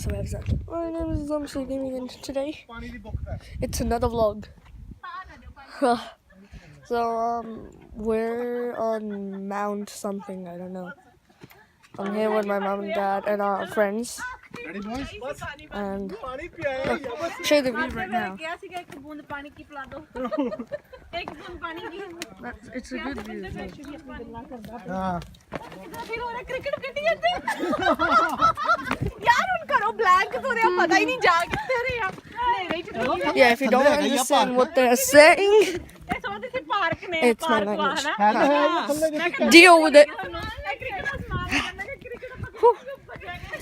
Namaste. My name is Zamshi Gaming and today it's another vlog. So we're on Mount something, I don't know. I'm here with my mom and dad and our friends. And look, show the view right now. It's a good view. Yeah, if you don't understand what they're saying, it's my language. Deal with it.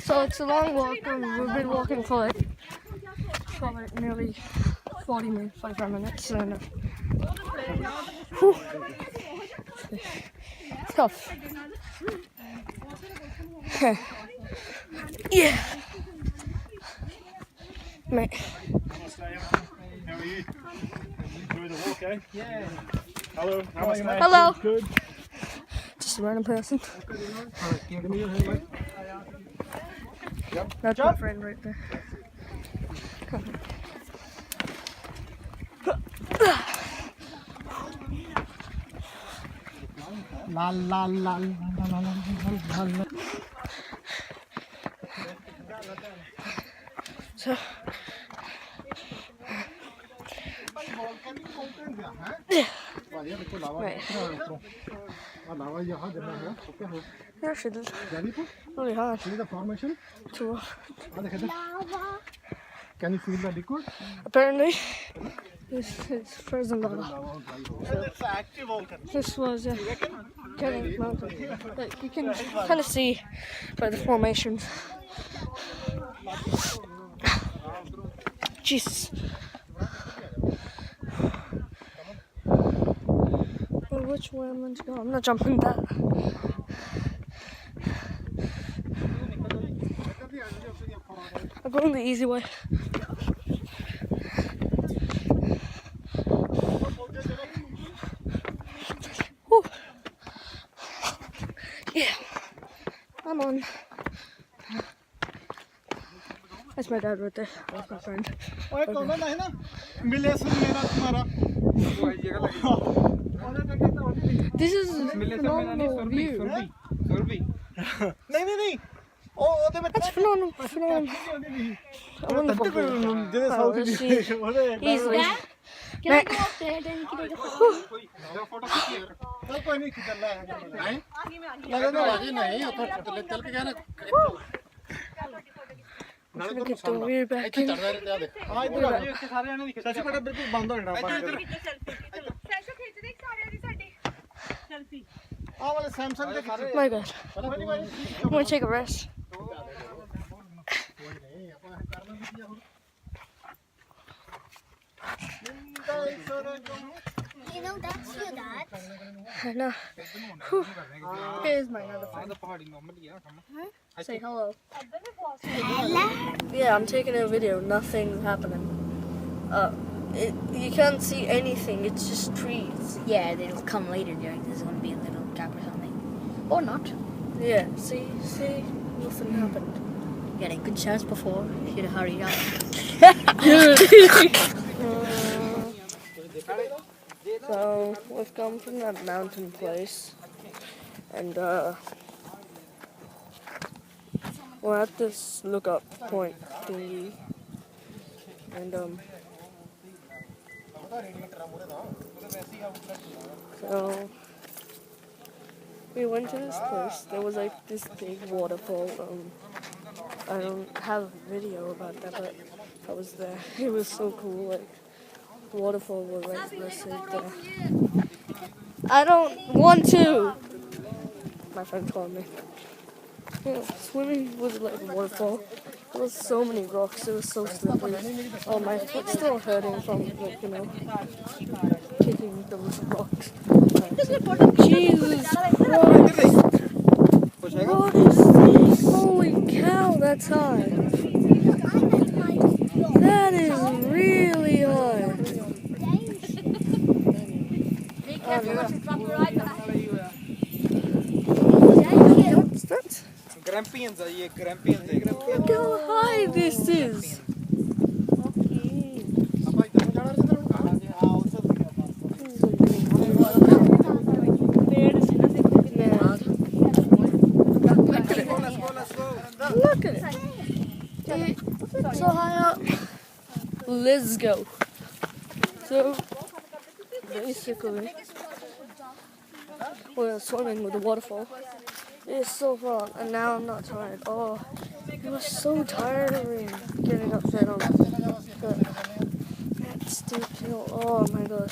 So it's a long walk, and we've been walking for like nearly 40 minutes, 45 minutes. And, it's tough. Yeah. Mate. How are you? Enjoy the walk, eh? Yeah. Hello. Namaste. Hello. Good. Just a random person. Give me your hand, mate. That's my friend right there. Come La la la la la la. So, right. Yeah, she did. Really hard. See the formation? True. Can you feel the liquid? Apparently, it's frozen lava. So, this was Kenny Mountain. Like, you can kind of see by the formations. Jesus. Well, which way am I meant to go? I'm not jumping that. I'm going the easy way. Whew. Yeah, I'm on. That's my dad right there. That's my friend. This is a phenomenal view. That's phenomenal. I'm on the phone. Easily. Can I go up there? Then can I go I'm gonna get the view back in. My God. I'm gonna take a rest. You know, that's your dad. I know. Whew. Here's my other friend. Say hello. Hello. Yeah, I'm taking a video. Nothing's happening. You can't see anything. It's just trees. Yeah, it'll come later. There's going to be a little gap or something. Or not. Yeah. See, nothing happened. You had a good chance before. You should have hurried up. So we've come from that mountain place, and we're at this lookup point thingy, and so we went to this place. There was like this big waterfall. I don't have a video about that, but I was there. It was so cool. Like, waterfall was right there. I don't want to. My friend told me. Yeah, swimming was like a waterfall. There was so many rocks. It was so slippery. Oh, my foot's still hurting from like, kicking those rocks. Jesus Christ! What is this? Holy cow! That's high. That is really high. What's that? Grampians है ये Grampians है Look how high this is. ਆਪਾਂ ਇੱਧਰ ਨੂੰ ਜਾਣਾ ਜਿੱਧਰ ਨੂੰ ਕਹਾਂ हाँ उस सब Look at it. It's so high up. Let's go. So basically, we're swimming with the waterfall. It's so fun, and now I'm not tired. Oh, it was so tiring getting up there on that steep hill. Oh my god.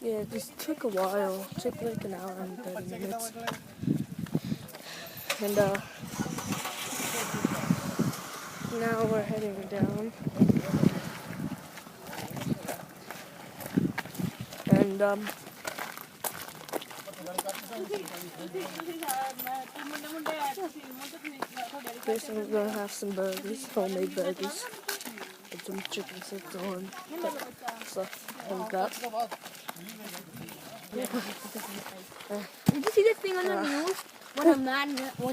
Yeah, this took a while. It took like an hour and 30 minutes. And now we're heading down. And basically we're gonna have some burgers, homemade burgers, with some chicken sits on, stuff like that. Did you see this thing on the news? When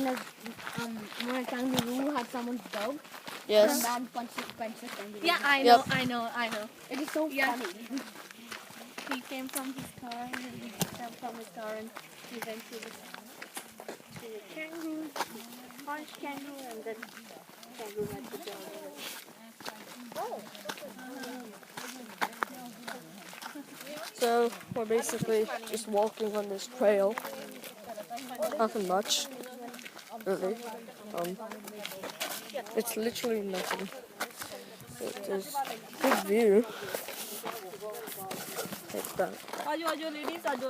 a kangaroo had someone's dog. Yes. And a man punched the kangaroo. Yeah, I Yep. know. It is so Yeah. funny. He came from his car and he jumped from his car and he went to the kangaroo, punched kangaroo, and then kangaroo had to jog away. So we're basically just walking on this trail. Nothing much, really. It's literally nothing. There's good view. Like that. Ajo, ladies, ajo.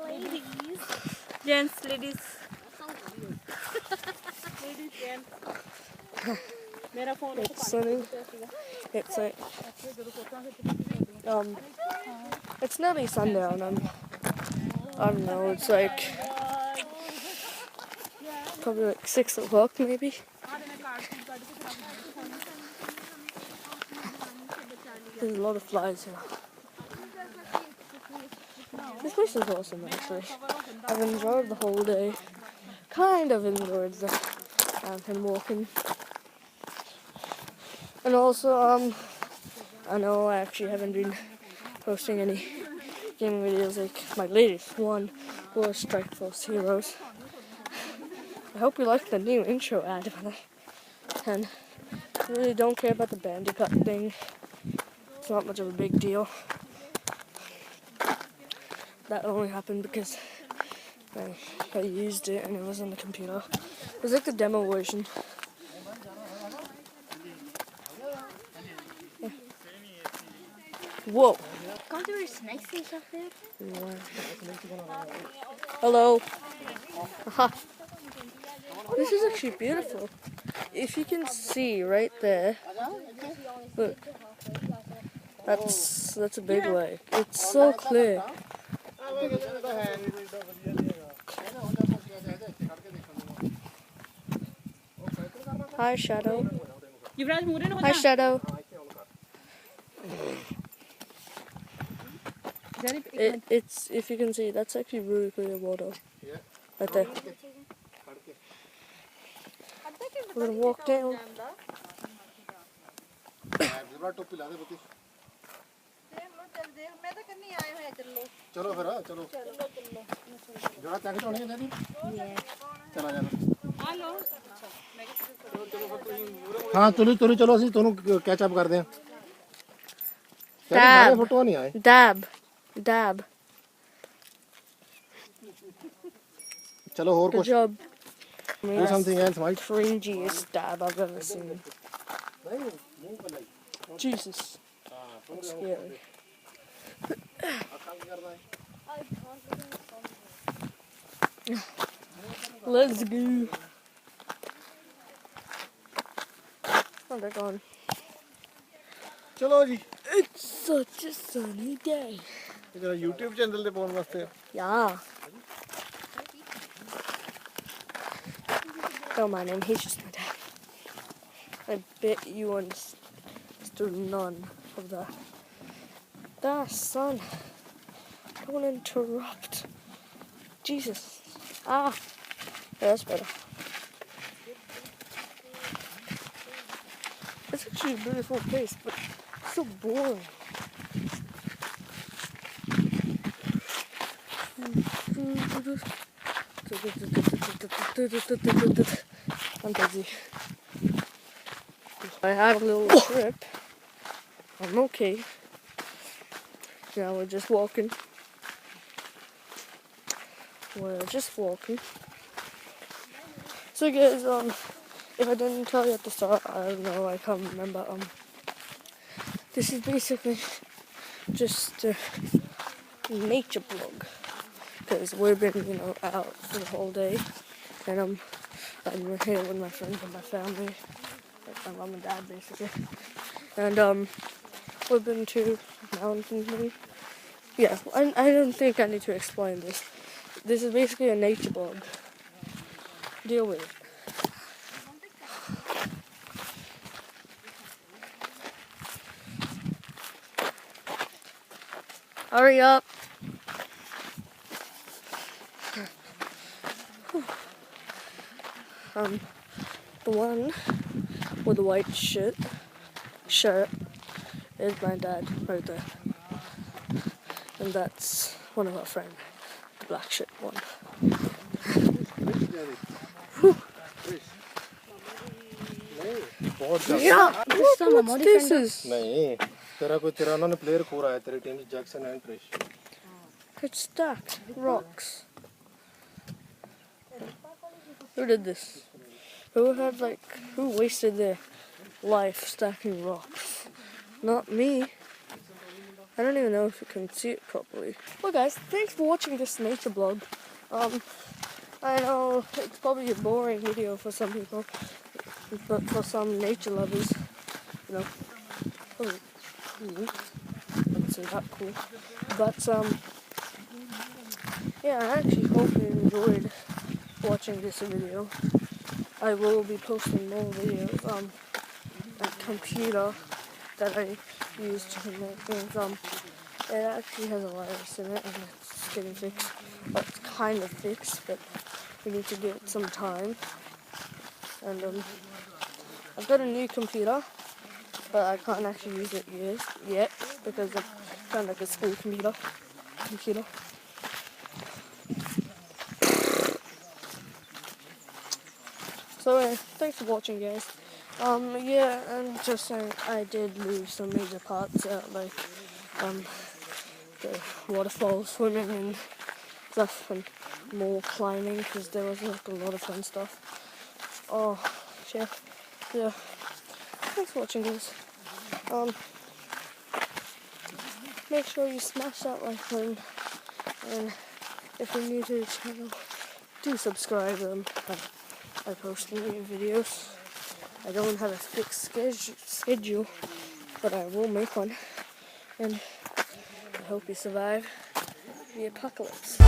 Ladies. Gents, ladies. Ladies, gents. मेरा phone It's sunny. It's like it's nearly sundown. I don't know. It's like probably like 6 o'clock maybe. There's a lot of flies here. This place is awesome actually. I've enjoyed the whole day. Kind of enjoyed the mountain walking. And also, I know I actually haven't been posting any gaming videos. Like my latest one was Strike Force Heroes. I hope you liked the new intro ad. And I really don't care about the Bandicoot thing. It's not much of a big deal. That only happened because I used it and it was on the computer. It was like the demo version. Yeah. Whoa. Can't there be snakes and stuff there? Hello. Aha. This is actually beautiful. If you can see right there, look. That's a big lake. It's so clear. Hi, Shadow. युवराज मुरे ना Hi, Shadow. It's if you can see, that's actually really clear water. Right there. We're gonna walk down. ਚਲੋ ਫਿਰ ਚਲੋ ਜਰਾ ਚੱਕ ਚੋਣੀ ਹੈ ਜੀ ਚਲਾ ਜਾਣਾ ਹਾਂ ਤੁਰੀ ਚਲੋ ਅਸੀਂ ਤੁਹਾਨੂੰ ਕੈਚ ਅਪ ਕਰਦੇ ਹਾਂ ਸਾਰੇ ਫੋਟੋ ਨਹੀਂ ਆਏ Dab. ਚਲੋ ਹੋਰ Good ਕੁਝ job. do something else Mike Cringiest dab I've ever seen. Jesus. That's scary. Let's go. Oh, they're gone. ਚਲੋ ਜੀ It's such a sunny day. ਇਹ ਜਰਾ YouTube ਚੈਨਲ ਤੇ ਪਾਉਣ ਵਾਸਤੇ Yeah. Don't mind him, he's just my dad. I bet you understood none of that. Son. Don't interrupt. Jesus. Yeah, that's better. It's actually a beautiful place, but it's so boring. I'm busy. I have a little trip. I'm okay. Now we're just walking. So guys, if I didn't tell you at the start, I don't know, I can't remember. This is basically just a nature blog, because we've been, out for the whole day, and I'm here with my friends and my family, like my mom and dad basically, and we've been to mountains. Yeah, I don't think I need to explain this. This is basically a nature blog. Deal with it. Hurry up. The one with the white shirt is my dad right there. And that's one of our friends, the black shirt one. Yeah, what's this is? नहीं तेरा उन्होंने player पूरा है तेरी team Jackson and Trish. It's stacked rocks. Who did this? Who wasted their life stacking rocks? Not me. I don't even know if you can see it properly. Well guys, thanks for watching this nature blog. I know it's probably a boring video for some people, but for some nature lovers, that's not cool. But yeah, I actually hope you enjoyed watching this video. I will be posting more videos on a computer that I used to make things. It actually has a virus in it and it's getting fixed. Well, it's kind of fixed, but we need to give it some time. And I've got a new computer, but I can't actually use it yet because it's kind of like a school computer. So thanks for watching, guys. Yeah, and just saying, I did lose some major parts out, like the waterfall swimming and stuff, and more climbing, because there was like a lot of fun stuff. Oh, shit. Yeah. Thanks for watching, guys. Make sure you smash that like button, and if you're new to the channel, do subscribe. I post new videos. I don't have a fixed schedule, but I will make one. And I hope you survive the apocalypse.